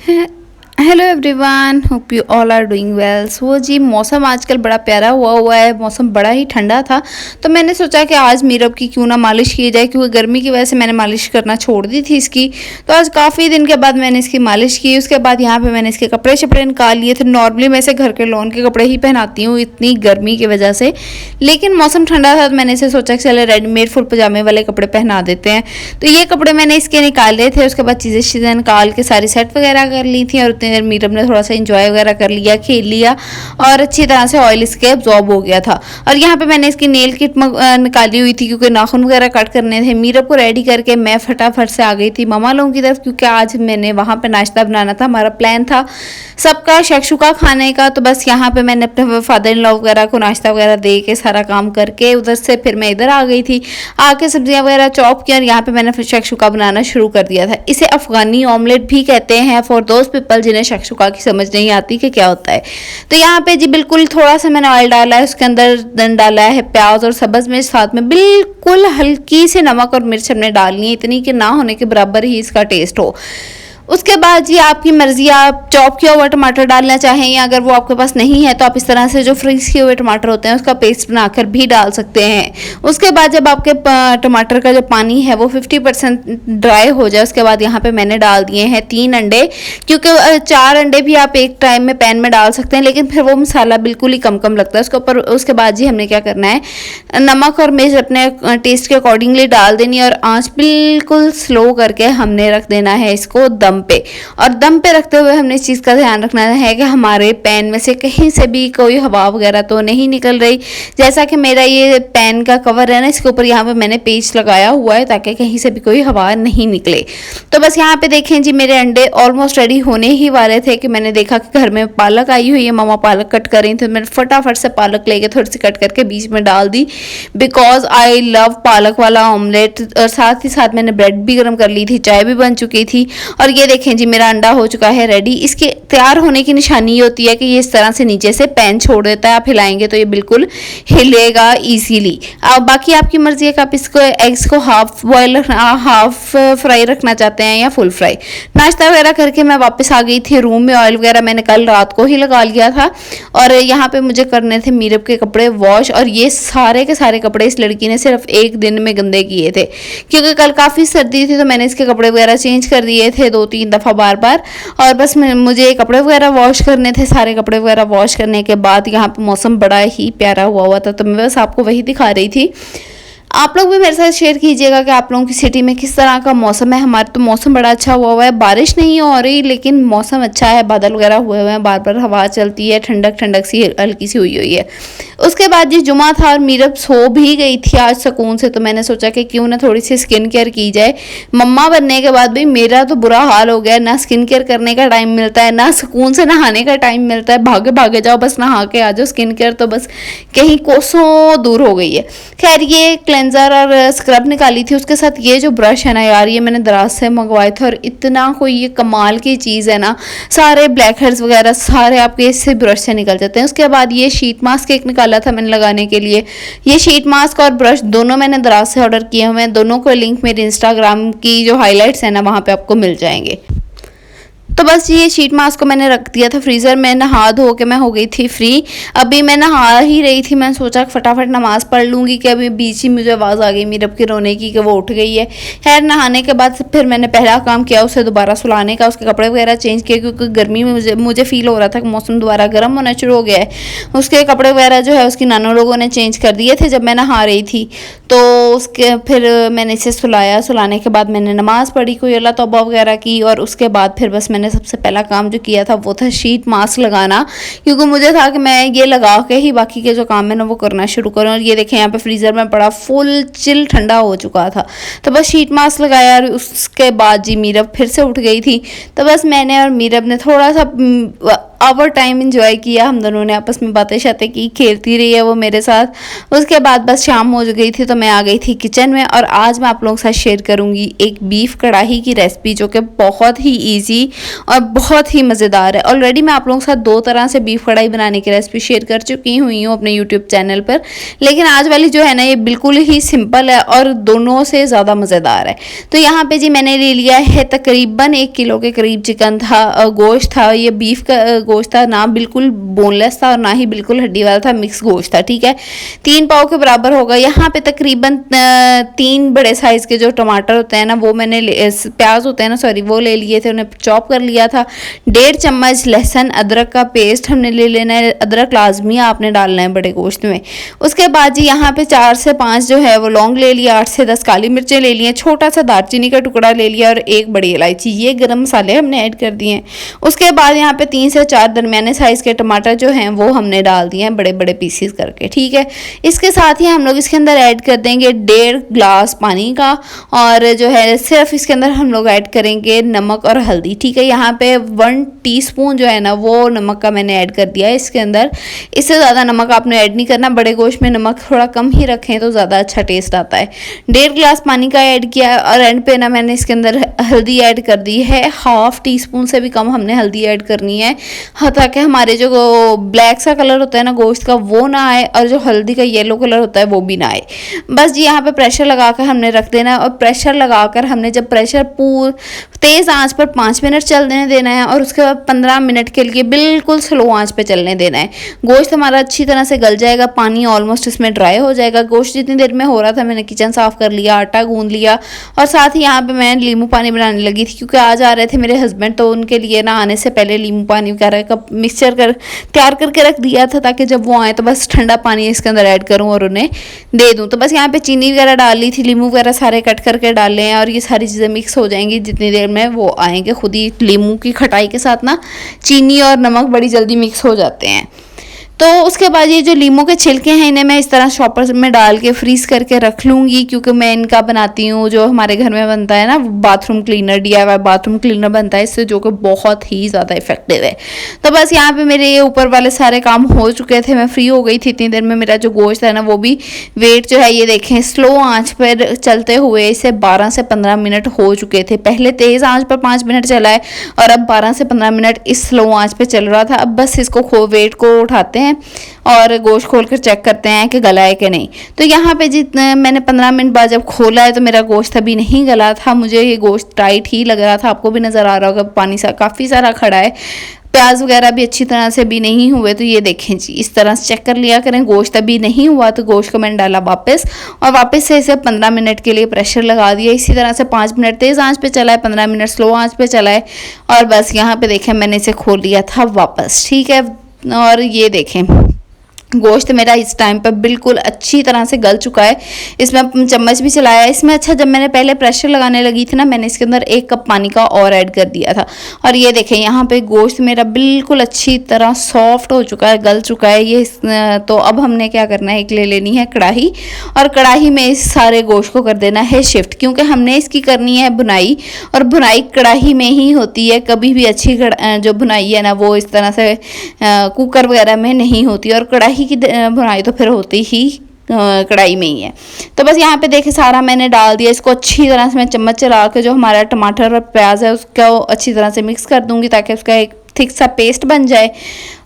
है। Hello everyone, hope you all are doing well. So जी, मौसम आजकल बड़ा प्यारा हुआ है। मौसम बड़ा ही ठंडा था, तो मैंने सोचा कि आज मीरब की क्यों ना मालिश की जाए, क्योंकि गर्मी की वजह से मैंने मालिश करना छोड़ दी थी इसकी। तो आज काफ़ी दिन के बाद मैंने इसकी मालिश की। उसके बाद यहाँ पे मैंने इसके कपड़े शपड़े निकाल लिए थे। नॉर्मली मैं इसे घर के लॉन के कपड़े ही पहनाती हूँ इतनी गर्मी की वजह से, लेकिन मौसम ठंडा था तो मैंने इसे सोचा कि चले रेडीमेड फुल पजामे वाले कपड़े पहना देते हैं। तो ये कपड़े मैंने इसके निकाले थे। उसके बाद चीज़ें निकाल के सारी सेट वगैरह कर ली थी, और उतनी देर मीरब ने थोड़ा सा इंजॉय वगैरह कर लिया, खेल लिया, और अच्छी तरह से ऑयल इसके एब्जॉर्ब हो गया था। और यहाँ पे मैंने इसकी नेल किट निकाली हुई थी, क्योंकि नाखून वगैरह कट करने थे। मीरब को रेडी करके मैं फटाफट से आ गई थी मामा लोगों की तरफ, क्योंकि आज मैंने वहाँ पे नाश्ता बनाना था। हमारा प्लान था सबका शक्शुका खाने का। तो बस यहाँ पे मैंने अपने फादर इन लॉ वगैरह को नाश्ता वगैरह दे के सारा काम करके उधर से फिर मैं इधर आ गई थी। आके सब्जियां वगैरह चॉप की, और यहाँ पे मैंने शक्शुका बनाना शुरू कर दिया था। इसे अफगानी ऑमलेट भी कहते हैं, फॉर दोज पीपल जिन्हें शक्शुका की समझ नहीं आती कि क्या होता है। तो यहाँ पे जी बिल्कुल थोड़ा सा मैंने ऑयल डाला है, उसके अंदर डाला है प्याज और सब्ज मिर्च, साथ में बिल्कुल हल्की सी नमक और मिर्च हमने डालनी है, इतनी कि ना होने के बराबर ही इसका टेस्ट हो। उसके बाद जी आपकी मर्जी, आप चॉप किया हुआ टमाटर डालना चाहें, या अगर वो आपके पास नहीं है तो आप इस तरह से जो फ्रीज किए हुए टमाटर होते हैं उसका पेस्ट बनाकर भी डाल सकते हैं। उसके बाद जब आपके टमाटर का जो पानी है वो 50% ड्राई हो जाए, उसके बाद यहाँ पे मैंने डाल दिए हैं 3 अंडे, क्योंकि 4 अंडे भी आप एक टाइम में पैन में डाल सकते हैं, लेकिन फिर वो मसाला बिल्कुल ही कम लगता है उसके ऊपर। उसके बाद जी हमने क्या करना है, नमक और मिर्च अपने टेस्ट के अकॉर्डिंगली डाल देनी है, और आँच बिल्कुल स्लो करके हमने रख देना है इसको दम पे। और दम पे रखते हुए हमने इस चीज़ का ध्यान रखना है कि हमारे पैन में से कहीं से भी कोई हवा वगैरह तो नहीं निकल रही। जैसा कि मेरा ये पैन का कवर है ना, इसके ऊपर यहाँ पे मैंने पेस्ट लगाया हुआ है ताकि कहीं से भी कोई हवा नहीं निकले। तो बस यहाँ पे देखें जी, मेरे अंडे ऑलमोस्ट रेडी होने ही वाले थे कि मैंने देखा कि घर में पालक आई हुई है, मामा पालक कट कर रही थी। तो मैंने फटाफट से पालक लेके थोड़ी सी कट करके बीच में डाल दी, बिकॉज आई लव पालक वाला ऑमलेट। और साथ ही साथ मैंने ब्रेड भी गर्म कर ली थी, चाय भी बन चुकी थी। और ये देखें जी, मेरा अंडा हो चुका है रेडी। इसके तैयार होने की निशानी ये होती है कि ये इस तरह से नीचे से पैन छोड़ देता है, आप हिलाएंगे तो ये बिल्कुल हिलेगा इजीली। अब बाकी आपकी मर्जी है कि आप इसको एग्स को हाफ बॉयल हाफ फ्राई रखना चाहते हैं या फुल फ्राई। नाश्ता वगैरह करके मैं वापस आ गई थी रूम में। ऑयल वगैरह मैंने कल रात को ही लगा लिया था, और यहाँ पे मुझे करने थे मीरब के कपड़े वॉश। और ये सारे के सारे कपड़े इस लड़की ने सिर्फ एक दिन में गंदे किए थे, क्योंकि कल काफ़ी सर्दी थी, तो मैंने इसके कपड़े वगैरह चेंज कर दिए थे 2-3 दफ़ा बार बार। और बस मुझे कपड़े वगैरह वॉश करने थे। सारे कपड़े वगैरह वॉश करने के बाद यहाँ पे मौसम बड़ा ही प्यारा हुआ था, तो मैं बस आपको वही दिखा रही थी। आप लोग भी मेरे साथ शेयर कीजिएगा कि आप लोगों की सिटी में किस तरह का मौसम है। हमारे तो मौसम बड़ा अच्छा हुआ है, बारिश नहीं हो रही लेकिन मौसम अच्छा है, बादल वगैरह हुए हुए हैं, बार बार हवा चलती है, ठंडक सी हल्की सी हुई है। उसके बाद जी जुमा था और मीरब सो भी गई थी आज सुकून से, तो मैंने सोचा कि क्यों ना थोड़ी सी स्किन केयर की जाए। मम्मा बनने के बाद भी मेरा तो बुरा हाल हो गया, ना स्किन केयर करने का टाइम मिलता है, ना सुकून से नहाने का टाइम मिलता है। भागे भागे जाओ, बस नहा के आ जाओ। स्किन केयर तो बस कहीं कोसों दूर हो गई है। खैर, ये क्लेंजर और स्क्रब निकाली थी, उसके साथ ये जो ब्रश है ना यार, ये मैंने दराज से मंगवाए थे, और इतना कोई ये कमाल की चीज़ है ना, सारे ब्लैक हेड्स वगैरह सारे आपके इससे ब्रश से निकल जाते हैं। उसके बाद ये शीट मास्क एक निकाला था मैंने लगाने के लिए। ये शीट मास्क और ब्रश दोनों मैंने दराज से ऑर्डर किए हुए हैं। दोनों को लिंक मेरे इंस्टाग्राम की जो हाईलाइट्स है ना वहाँ पे आपको मिल जाएंगे। तो बस ये शीट मास्क को मैंने रख दिया था फ्रीज़र में। नहा धो के मैं हो गई थी फ्री। अभी मैं नहा ही रही थी, मैंने सोचा फटाफट नमाज़ पढ़ लूँगी, कि अभी बीच ही मुझे आवाज़ आ गई मीरब की रोने की कि वो उठ गई है। खैर, नहाने के बाद फिर मैंने पहला काम किया उसे दोबारा सुलाने का। उसके कपड़े वगैरह चेंज किए, क्योंकि गर्मी में मुझे फील हो रहा था कि मौसम दोबारा गर्म होना शुरू हो गया है। उसके कपड़े वगैरह जो है उसकी नानों लोगों ने चेंज कर दिए थे जब मैं नहा रही थी। तो उसके फिर मैंने इसे सुलाया। सुलाने के बाद मैंने नमाज़ पढ़ी, कोई अल्लाह तौबा वगैरह की, और उसके बाद फिर बस मैंने सबसे पहला काम जो किया था वो था शीट मास्क लगाना, क्योंकि मुझे था कि मैं ये लगा के ही बाकी के जो काम है ना वो करना शुरू करूँ। और ये देखें यहाँ पे फ्रीज़र में पड़ा फुल चिल ठंडा हो चुका था। तो बस शीट मास्क लगाया, और उसके बाद जी मीरब फिर से उठ गई थी। तो बस मैंने और मीरब ने थोड़ा सा आवर टाइम इंजॉय किया। हम दोनों ने आपस में बातें शातें की, खेलती रही है वो मेरे साथ। उसके बाद बस शाम हो गई थी तो मैं आ गई थी किचन में, और आज मैं आप लोगों के साथ शेयर करूंगी एक बीफ कढ़ाई की रेसिपी जो कि बहुत ही ईजी और बहुत ही मज़ेदार है। ऑलरेडी मैं आप लोगों के साथ 2 तरह से बीफ कढ़ाई बनाने की रेसिपी शेयर कर चुकी हुई हूँ अपने यूट्यूब चैनल पर, लेकिन आज वाली जो है ना ये बिल्कुल ही सिंपल है और दोनों से ज़्यादा मज़ेदार है। तो यहाँ पे जी मैंने ले लिया है तकरीबन 1 किलो के करीब चिकन था, गोश्त था। ये बीफ का गोश्त था, ना बिल्कुल बोनलेस था और ना ही बिल्कुल हड्डी वाला था, मिक्स गोश्त था, ठीक है। 3 पाव के बराबर होगा। यहाँ पे तकरीबन 3 बड़े साइज़ के जो टमाटर होते हैं ना वो मैंने प्याज होते हैं ना सॉरी वो ले लिए थे, उन्हें चॉप कर लिया था। 1.5 चम्मच लहसुन अदरक का पेस्ट हमने ले लेना है। अदरक लाजमी आपने डालना है बड़े गोश्त में। उसके बाद जी यहाँ पे 4 से 5 जो है वो लौंग ले लिया, 8 से 10 काली मिर्चें ले लिए, छोटा सा दालचीनी का टुकड़ा ले लिया और 1 बड़ी इलायची। ये गरम मसाले हमने ऐड कर दिए हैं। उसके बाद यहाँ पे 3 से 4 दरमियाने साइज़ के टमाटर जो हैं वो हमने डाल दिए हैं बड़े बड़े पीसीस करके, ठीक है। इसके साथ ही हम लोग इसके अंदर ऐड कर देंगे 1.5 ग्लास पानी का, और जो है सिर्फ इसके अंदर हम लोग ऐड करेंगे नमक और हल्दी, ठीक है। यहाँ पे 1 टीस्पून जो है ना वो नमक का मैंने ऐड कर दिया है इसके अंदर। इससे ज़्यादा नमक आपने ऐड नहीं करना, बड़े गोश्त में नमक थोड़ा कम ही रखें तो ज़्यादा अच्छा टेस्ट आता है। 1.5 ग्लास पानी का ऐड किया है, और एंड पे ना मैंने इसके अंदर हल्दी ऐड कर दी है। 1/2 टीस्पून से भी कम हमने हल्दी ऐड करनी है, हाँ, ताकि हमारे जो ब्लैक सा कलर होता है ना गोश्त का वो ना आए, और जो हल्दी का येलो कलर होता है वो भी ना आए। बस जी यहाँ पे प्रेशर लगाकर हमने रख देना है, और प्रेशर लगाकर हमने जब प्रेशर तेज़ आंच पर 5 मिनट चलने देना है, और उसके बाद 15 मिनट के लिए बिल्कुल स्लो आंच पे चलने देना है। गोश्त हमारा अच्छी तरह से गल जाएगा, पानी ऑलमोस्ट इसमें ड्राई हो जाएगा। गोश्त जितनी देर में हो रहा था मैंने किचन साफ़ कर लिया, आटा गूंद लिया, और साथ ही यहाँ पे मैं नींबू पानी बनाने लगी थी, क्योंकि आज आ रहे थे मेरे हस्बैंड, तो उनके लिए ना आने से पहले नींबू पानी वगैरह का मिक्सचर तैयार करके रख दिया था, ताकि जब वो आए तो बस ठंडा पानी इसके अंदर ऐड करूँ और उन्हें दे दूँ। तो बस यहाँ पे चीनी वगैरह डाल ली थी, नींबू वगैरह सारे कट करके डाले हैं, और ये सारी चीज़ें मिक्स हो जाएंगी जितनी देर में वो आएंगे। खुद ही नींबू की खटाई के साथ ना चीनी और नमक बड़ी जल्दी मिक्स हो जाते हैं। तो उसके बाद ये जो लीमू के छिलके हैं इन्हें मैं इस तरह शॉपर में डाल के फ्रीज़ करके रख लूँगी, क्योंकि मैं इनका बनाती हूँ जो हमारे घर में बनता है ना bathroom cleaner, DIY bathroom cleaner बनता है इससे, जो कि बहुत ही ज़्यादा इफेक्टिव है। तो बस यहाँ पे मेरे ये ऊपर वाले सारे काम हो चुके थे, मैं फ्री हो गई थी। इतनी देर में मेरा जो गोश्त है ना वो भी वेट जो है ये देखें स्लो आँच पर चलते हुए इसे 12 से 15 मिनट हो चुके थे। पहले तेज़ आँच पर 5 मिनट चला है, और अब 12 से 15 मिनट इस स्लो आँच पर चल रहा था। अब बस इसको वेट को उठाते हैं और गोश्त खोलकर चेक करते हैं कि गला है कि नहीं। तो यहाँ पे जितने मैंने 15 मिनट बाद जब खोला है तो मेरा गोश्त अभी नहीं गला था, मुझे ये गोश्त टाइट ही लग रहा था। आपको भी नज़र आ रहा होगा पानी सा काफ़ी सारा खड़ा है, प्याज वगैरह भी अच्छी तरह से भी नहीं हुए। तो ये देखें जी, इस तरह से चेक कर लिया करें। गोश्त अभी नहीं हुआ तो गोश्त को मैंने डाला वापस, और वापस से इसे 15 मिनट के लिए प्रेशर लगा दिया। इसी तरह से 5 मिनट तेज़ आंच पे चला है, 15 मिनट स्लो आंच पे चला है, और बस यहाँ पे देखें मैंने इसे खोल लिया था वापस, ठीक है। और ये देखें गोश्त मेरा इस टाइम पर बिल्कुल अच्छी तरह से गल चुका है। इसमें चम्मच भी चलाया है इसमें। अच्छा, जब मैंने पहले प्रेशर लगाने लगी थी ना, मैंने इसके अंदर 1 कप पानी का और ऐड कर दिया था, और ये देखें यहाँ पे गोश्त मेरा बिल्कुल अच्छी तरह सॉफ्ट हो चुका है, गल चुका है ये। तो अब हमने क्या करना है, एक ले लेनी है कढ़ाई, और कढ़ाई में इस सारे गोश्त को कर देना है शिफ्ट, क्योंकि हमने इसकी करनी है भुनाई, और भुनाई कढ़ाई में ही होती है। कभी भी अच्छी जो भुनाई है ना वो इस तरह से कुकर वगैरह में नहीं होती, और कढ़ाई की भुनाई तो फिर होती ही कढ़ाई में ही है। तो बस यहाँ पे देखे सारा मैंने डाल दिया। इसको अच्छी तरह से मैं चम्मच चला के जो हमारा टमाटर और प्याज है उसको अच्छी तरह से मिक्स कर दूंगी, ताकि उसका एक थिक सा पेस्ट बन जाए,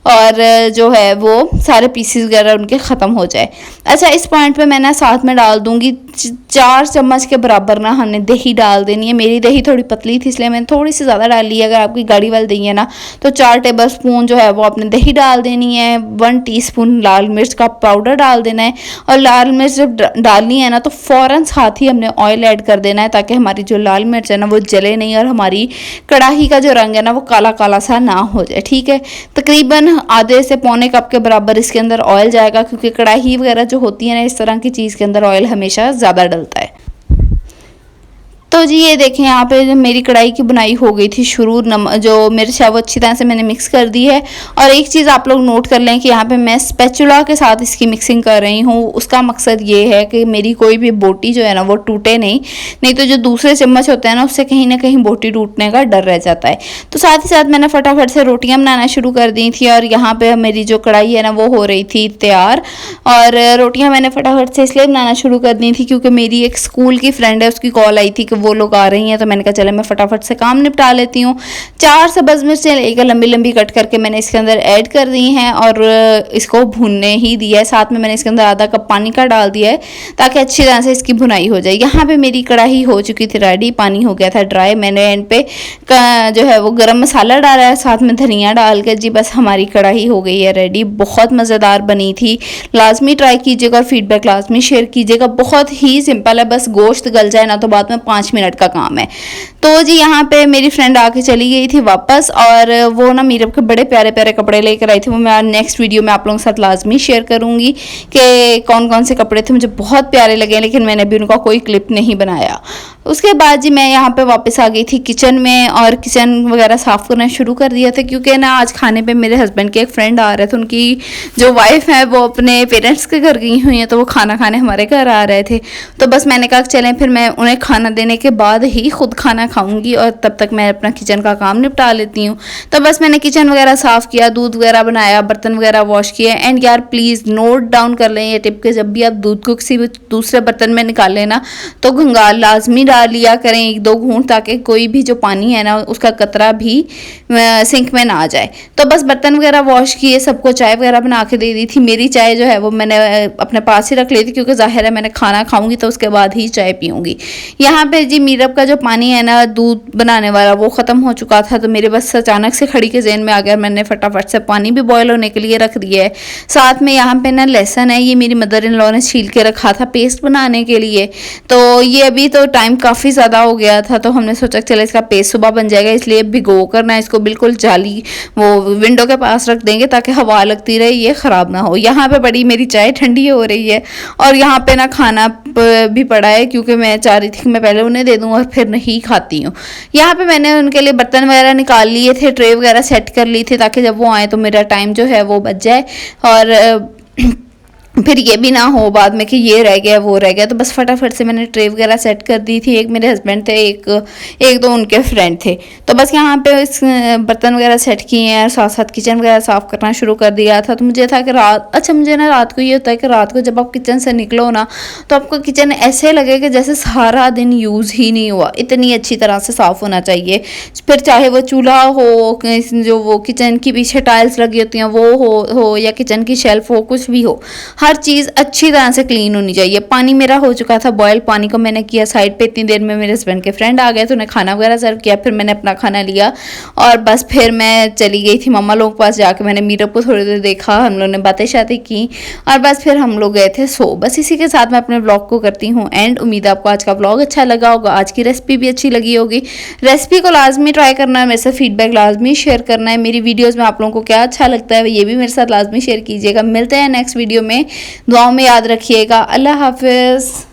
और जो है वो सारे पीसीस वगैरह उनके ख़त्म हो जाए। अच्छा, इस पॉइंट पे मैं ना साथ में डाल दूंगी 4 चम्मच के बराबर ना हमने दही डाल देनी है। मेरी दही थोड़ी पतली थी इसलिए मैंने थोड़ी सी ज़्यादा डाल ली है। अगर आपकी गाढ़ी वाली दही है ना तो 4 टेबल स्पून जो है वो आपने दही डाल देनी है। 1 टीस्पून लाल मिर्च का पाउडर डाल देना है, और लाल मिर्च जब डालनी है ना तो फ़ौरन साथ ही हमने ऑयल ऐड कर देना है, ताकि हमारी जो लाल मिर्च है ना वो जले नहीं, और हमारी कढ़ाई का जो रंग है ना वो काला काला सा ना हो जाए, ठीक है। तकरीबन आधे से पौने कप के बराबर इसके अंदर ऑयल जाएगा, क्योंकि कढ़ाई वगैरह जो होती है ना इस तरह की चीज़ के अंदर ऑयल हमेशा ज़्यादा डलता है। तो जी ये देखें यहाँ पे जो मेरी कढ़ाई की बुनाई हो गई थी शुरू, जो मिर्च है वो अच्छी तरह से मैंने मिक्स कर दी है। और एक चीज़ आप लोग नोट कर लें कि यहाँ पे मैं स्पैचुला के साथ इसकी मिक्सिंग कर रही हूँ। उसका मकसद ये है कि मेरी कोई भी बोटी जो है ना वो टूटे नहीं तो जो दूसरे चम्मच होते हैं ना उससे कहीं ना कहीं बोटी टूटने का डर रह जाता है। तो साथ ही साथ मैंने फटाफट से रोटियाँ बनाना शुरू कर दी थी और यहाँ पर मेरी जो कढ़ाई है ना वो हो रही थी तैयार। और रोटियाँ मैंने फटाफट से इसलिए बनाना शुरू कर दी थी क्योंकि मेरी एक स्कूल की फ्रेंड है, उसकी कॉल आई थी कि वो लोग आ रही हैं। तो मैंने कहा चले मैं फटाफट से काम निपटा लेती हूँ। 4 सब्ज़ मिर्चें लेकर लंबी लंबी कट करके मैंने इसके अंदर ऐड कर दी हैं और इसको भूनने ही दिया है। साथ में मैंने इसके अंदर आधा कप पानी का डाल दिया है ताकि अच्छी तरह से इसकी भुनाई हो जाए। यहाँ पे मेरी कढ़ाई हो चुकी थी रेडी, पानी हो गया था ड्राई। मैंने एंड पे जो है वो गरम मसाला डाला है, साथ में धनिया डाल के जी बस हमारी कढ़ाई हो गई है रेडी। बहुत मज़ेदार बनी थी, लाजमी ट्राई कीजिएगा और फीडबैक लाजमी शेयर कीजिएगा। बहुत ही सिंपल है, बस गोश्त गल जाए ना तो बाद में 5 मिनट का काम है। तो जी यहाँ पे मेरी फ्रेंड आके चली गई थी वापस और वो ना मीरब के बड़े प्यारे प्यारे कपड़े लेकर आई थी। वो मैं नेक्स्ट वीडियो में आप लोगों के साथ लाजमी शेयर करूँगी कि कौन कौन से कपड़े थे, मुझे बहुत प्यारे लगे, लेकिन मैंने अभी उनका कोई क्लिप नहीं बनाया। उसके बाद जी मैं यहाँ पे वापस आ गई थी किचन में और किचन वगैरह साफ़ करना शुरू कर दिया था क्योंकि ना आज खाने पे मेरे हस्बैंड के एक फ्रेंड आ रहे थे। उनकी जो वाइफ है वो अपने पेरेंट्स के घर गई हुई हैं, तो वो खाना खाने हमारे घर आ रहे थे। तो बस मैंने कहा चलें फिर मैं उन्हें खाना देने के बाद ही खुद खाना खाऊंगी और तब तक मैं अपना किचन का काम निपटा लेती हूँ। तो बस मैंने किचन वगैरह साफ़ किया, दूध वगैरह बनाया, बर्तन वगैरह वॉश किए। एंड यार प्लीज़ नोट डाउन कर लें ये टिप के जब भी आप दूध को किसी भी दूसरे बर्तन में निकाल लेना तो घंगाल लाजमी डाल लिया करें 1-2 घूंट, ताकि कोई भी जो पानी है ना उसका कतरा भी सिंक में ना आ जाए। तो बस बर्तन वगैरह वॉश किए, सबको चाय वगैरह बना के दे दी थी। मेरी चाय जो है वो मैंने अपने पास ही रख ली थी क्योंकि जाहिर है मैंने खाना खाऊंगी तो उसके बाद ही चाय पीऊँगी। यहाँ पे जी मीरब का जो पानी है ना दूध बनाने वाला वो ख़त्म हो चुका था, तो मेरे बस अचानक से खड़ी के ज़हन में आ गया, मैंने फटाफट से पानी भी बॉयल होने के लिए रख दिया है। साथ में यहाँ पे ना लहसुन है, ये मेरी मदर इन लॉ ने छील के रखा था पेस्ट बनाने के लिए। तो ये अभी तो टाइम काफ़ी ज़्यादा हो गया था तो हमने सोचा चले इसका पेस्ट सुबह बन जाएगा, इसलिए भिगो करना इसको बिल्कुल जाली वो विंडो के पास रख देंगे ताकि हवा लगती रहे, ये ख़राब ना हो। यहाँ पे बड़ी मेरी चाय ठंडी हो रही है और यहाँ पे ना खाना भी पड़ा है क्योंकि मैं चाह रही थी कि मैं पहले उन्हें दे दूँ और फिर नहीं खाती हूँ। यहाँ पे मैंने उनके लिए बर्तन वगैरह निकाल लिए थे, ट्रे वगैरह सेट कर ली थी ताकि जब वो आए तो मेरा टाइम जो है वो बच जाए और फिर ये भी ना हो बाद में कि ये रह गया वो रह गया। तो बस फटाफट से मैंने ट्रे वगैरह सेट कर दी थी। एक मेरे हस्बैंड थे, एक दो उनके फ्रेंड थे। तो बस यहाँ पे इस बर्तन वगैरह सेट किए हैं और साथ साथ किचन वगैरह साफ़ करना शुरू कर दिया था। तो मुझे था कि मुझे ना रात को ये होता है कि रात को जब आप किचन से निकलो ना तो आपको किचन ऐसे लगे कि जैसे सारा दिन यूज़ ही नहीं हुआ, इतनी अच्छी तरह से साफ़ होना चाहिए। फिर चाहे वो चूल्हा हो, जो वो किचन की पीछे टाइल्स लगी होती हैं वो हो या किचन की शेल्फ हो, कुछ भी हो, हर चीज़ अच्छी तरह से क्लीन होनी चाहिए। पानी मेरा हो चुका था बॉयल, पानी को मैंने किया साइड पे। इतनी देर में मेरे हस्बैंड के फ्रेंड आ गए तो उन्हें खाना वगैरह सर्व किया, फिर मैंने अपना खाना लिया और बस फिर मैं चली गई थी मम्मा लोगों के पास। जाके मैंने मीरब को थोड़ी देर देखा, हम लोगों ने बातें शातें की और बस फिर हम लोग गए थे सो। बस इसी के साथ मैं अपने ब्लॉग को करती हूँ एंड। उम्मीद है आपको आज का ब्लॉग अच्छा लगा होगा, आज की रेसिपी भी अच्छी लगी होगी। रेसिपी को लाजमी ट्राई करना है, मेरे से फीडबैक लाजमी शेयर करना है। मेरी वीडियोज़ में आप लोगों को क्या अच्छा लगता है ये भी मेरे साथ लाजमी शेयर कीजिएगा। मिलते हैं नेक्स्ट वीडियो में, दुआओं में याद रखिएगा। अल्लाह हाफिज़।